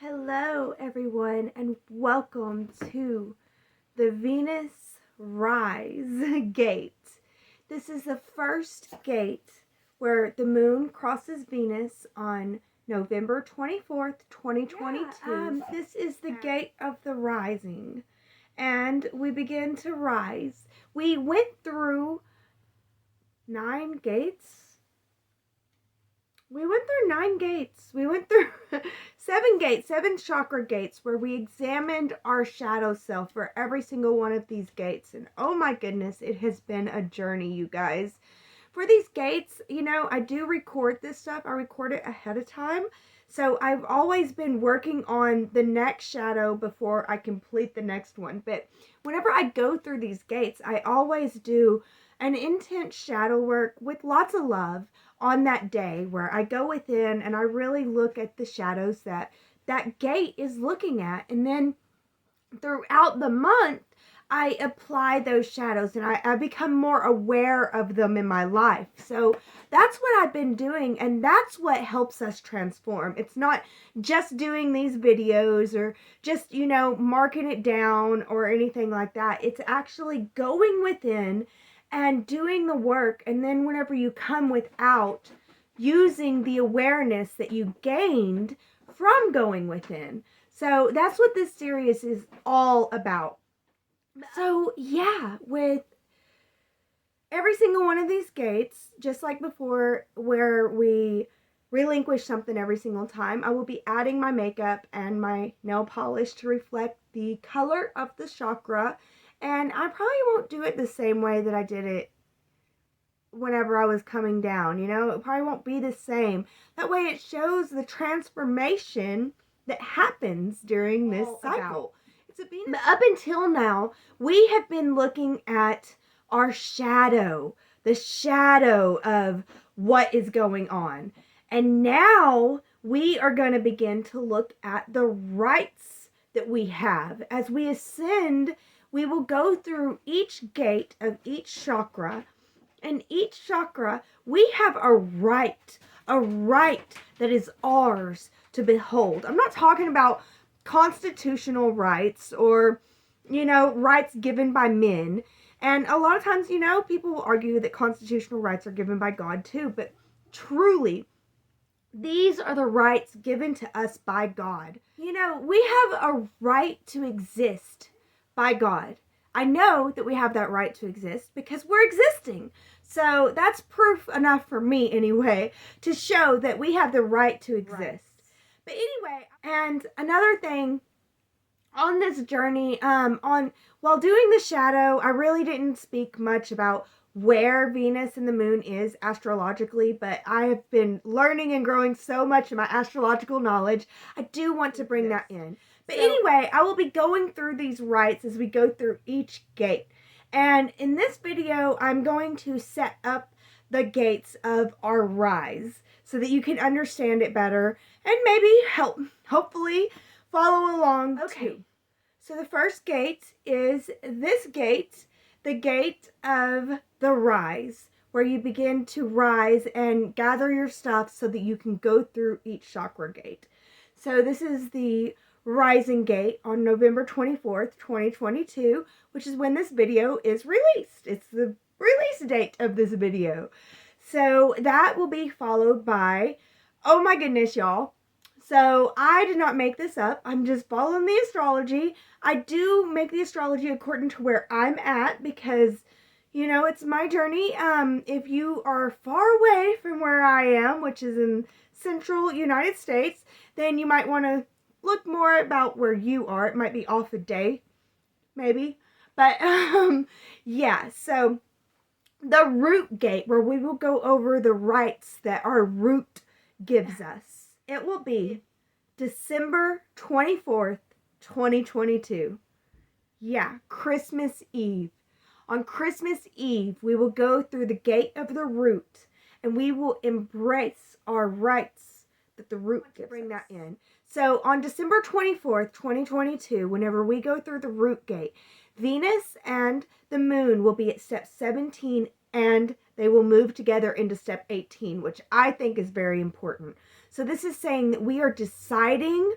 Hello, everyone, and welcome to the Venus Rise Gate. This is the first gate where the moon crosses Venus on November 24th, 2022. This is the gate of the rising, and we begin to rise. We went through 9 gates. We went through 9 gates. We went through 7 gates, 7 chakra gates, where we examined our shadow self for every single one of these gates. And oh my goodness, it has been a journey, you guys. For these gates, I do record this stuff. I record it ahead of time. So I've always been working on the next shadow before I complete the next one. But whenever I go through these gates, I always do an intense shadow work with lots of love on that day, where I go within and I really look at the shadows that gate is looking at. And then throughout the month, I apply those shadows and I become more aware of them in my life. So that's what I've been doing, and that's what helps us transform. It's not just doing these videos or just, marking it down or anything like that. It's actually going within and doing the work, and then whenever you come without, using the awareness that you gained from going within. So that's what this series is all about. So yeah, with every single one of these gates, just like before, where we relinquish something every single time, I will be adding my makeup and my nail polish to reflect the color of the chakra. And I probably won't do it the same way that I did it whenever I was coming down, It probably won't be the same. That way it shows the transformation that happens during this cycle. Up until now, we have been looking at our shadow, the shadow of what is going on. And now we are going to begin to look at the rights that we have. As we ascend, we will go through each gate of each chakra. And each chakra, we have a right that is ours to behold. I'm not talking about constitutional rights or, rights given by men. And a lot of times, people will argue that constitutional rights are given by God too. But truly, these are the rights given to us by God. We have a right to exist by God. I know that we have that right to exist because we're existing. So that's proof enough for me anyway to show that we have the right to exist. Right. But anyway, and another thing on this journey, while doing the shadow, I really didn't speak much about where Venus and the moon is astrologically, but I have been learning and growing so much in my astrological knowledge. I do want to bring that in. But anyway, I will be going through these rites as we go through each gate. And in this video, I'm going to set up the gates of our rise so that you can understand it better and maybe hopefully follow along too. So the first gate is this gate, the gate of the rise, where you begin to rise and gather your stuff so that you can go through each chakra gate. So this is the rising gate on November 24th, 2022, which is when this video is released. It's the release date of this video. So that will be followed by, oh my goodness, y'all. So I did not make this up. I'm just following the astrology. I do make the astrology according to where I'm at because, it's my journey. If you are far away from where I am, which is in central United States, then you might want to look more about where you are. It might be off a day, maybe. But, yeah, so the root gate, where we will go over the rights that our root gives us. It will be December 24th, 2022. Yeah, Christmas Eve. On Christmas Eve, we will go through the gate of the root, and we will embrace our rights that the root gives us. Bring that in. So on December 24th, 2022, whenever we go through the root gate, Venus and the moon will be at step 17, and they will move together into step 18, which I think is very important. So this is saying that we are deciding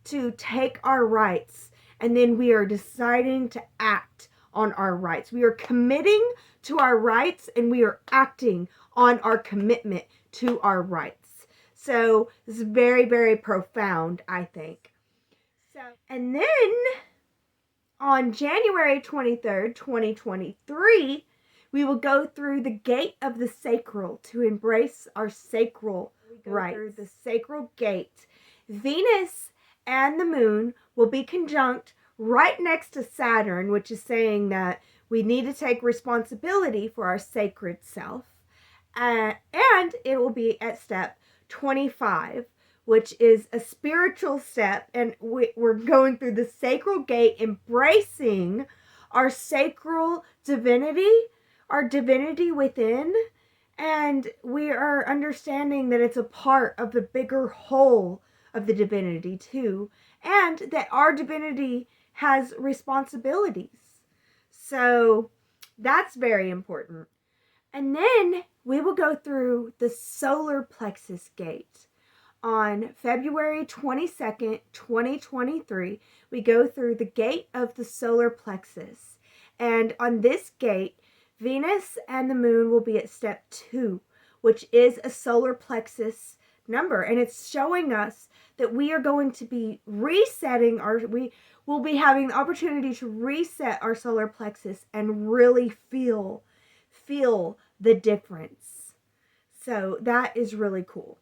to take our rights, and then we are deciding to act on our rights. We are committing to our rights, and we are acting on our commitment to our rights. So this is very, very profound, I think. And then on January 23rd, 2023, we will go through the gate of the sacral to embrace our sacral rights. Through the Sacral Gate. Venus and the moon will be conjunct right next to Saturn, which is saying that we need to take responsibility for our sacred self. And it will be at step 25, which is a spiritual step. And we're going through the Sacral Gate, embracing our sacral divinity, our divinity within. And we are understanding that it's a part of the bigger whole of the divinity too. And that our divinity has responsibilities. So that's very important. And then we will go through the Solar Plexus Gate. On February 22nd, 2023, we go through the gate of the solar plexus. And on this gate, Venus and the moon will be at step 2, which is a solar plexus number. And it's showing us that we are going to be resetting we will be having the opportunity to reset our solar plexus and really feel the difference. So that is really cool.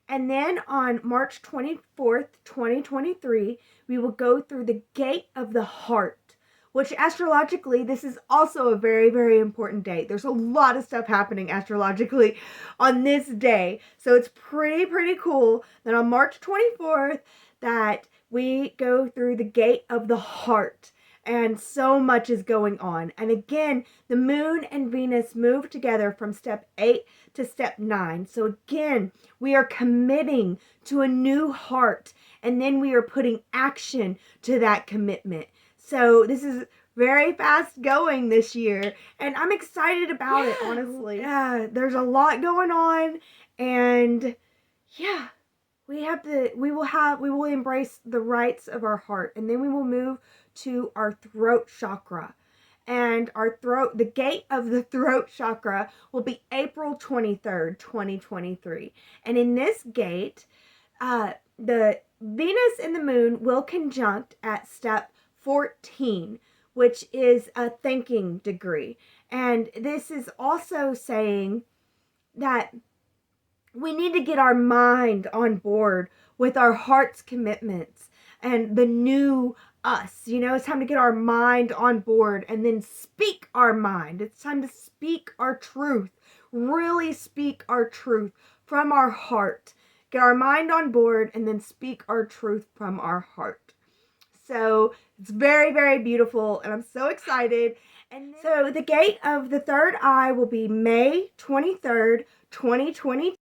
And then on March 24th, 2023, we will go through the gate of the heart, which astrologically, this is also a very, very important date. There's a lot of stuff happening astrologically on this day. So it's pretty cool that on March 24th that we go through the gate of the heart. And so much is going on. And again, the moon and Venus move together from step 8 to step 9. So again, we are committing to a new heart. And then we are putting action to that commitment. So this is very fast going this year. And I'm excited about it, honestly. Yeah, there's a lot going on. And yeah, we will embrace the rights of our heart. And then we will move to our throat chakra. And the gate of the throat chakra will be April 23rd, 2023. And in this gate, the Venus and the moon will conjunct at step 14, which is a thinking degree. And this is also saying that we need to get our mind on board with our heart's commitments and the new us. It's time to get our mind on board and then speak our mind. It's time to speak our truth, really speak our truth from our heart. Get our mind on board and then speak our truth from our heart. So it's very, very beautiful, and I'm so excited. And so the gate of the third eye will be May 23rd, 2022.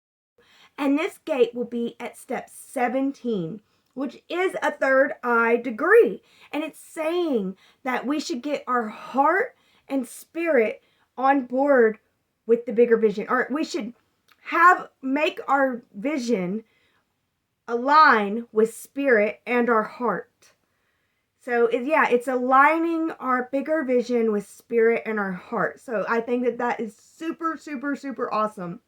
And this gate will be at step 17, which is a third eye degree. And it's saying that we should get our heart and spirit on board with the bigger vision. Or we should make our vision align with spirit and our heart. So it's aligning our bigger vision with spirit and our heart. So I think that is super, super, super awesome.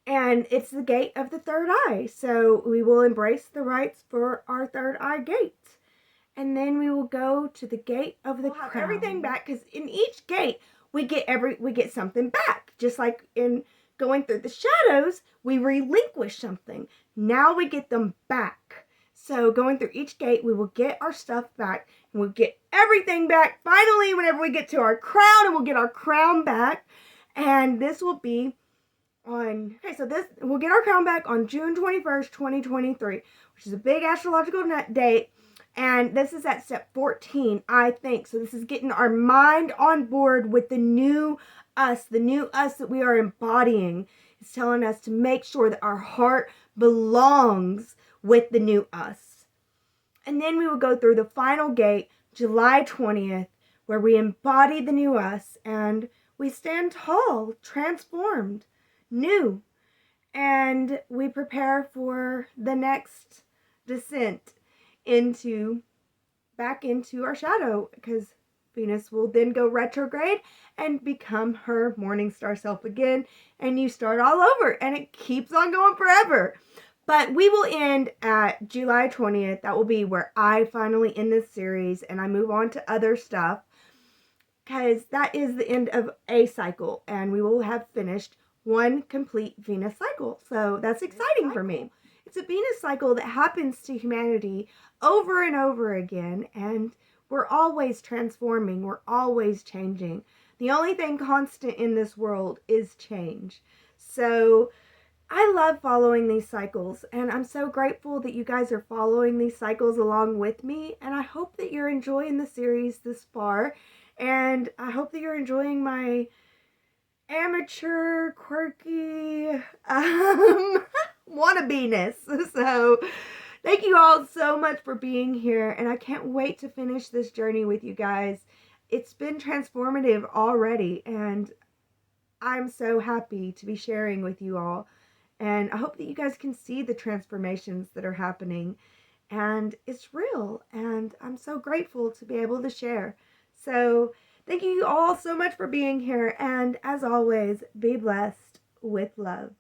And it's the gate of the third eye. So we will embrace the rights for our third eye gate. And then we will go to the gate of the crown. Everything back, because in each gate we get something back. Just like in going through the shadows, we relinquish something. Now we get them back. So going through each gate, we will get our stuff back. And we'll get everything back. Finally, whenever we get to our crown, and we'll get our crown back. And this will be we'll get our crown back on June 21st, 2023, which is a big astrological date. And this is at step 14, I think. So this is getting our mind on board with the new us that we are embodying. It's telling us to make sure that our heart belongs with the new us. And then we will go through the final gate, July 20th, where we embody the new us and we stand tall, transformed, new. And we prepare for the next descent back into our shadow, because Venus will then go retrograde and become her morning star self again, and you start all over, and it keeps on going forever. But we will end at July 20th. That will be where I finally end this series and I move on to other stuff, because that is the end of a cycle, and we will have finished one complete Venus cycle. So that's exciting for me. It's a Venus cycle that happens to humanity over and over again, and we're always transforming, we're always changing. The only thing constant in this world is change. So I love following these cycles, and I'm so grateful that you guys are following these cycles along with me, and I hope that you're enjoying the series this far, and I hope that you're enjoying my amateur, quirky, wannabe-ness. So thank you all so much for being here, and I can't wait to finish this journey with you guys. It's been transformative already, and I'm so happy to be sharing with you all. And I hope that you guys can see the transformations that are happening. And it's real. And I'm so grateful to be able to share. So thank you all so much for being here. And as always, be blessed with love.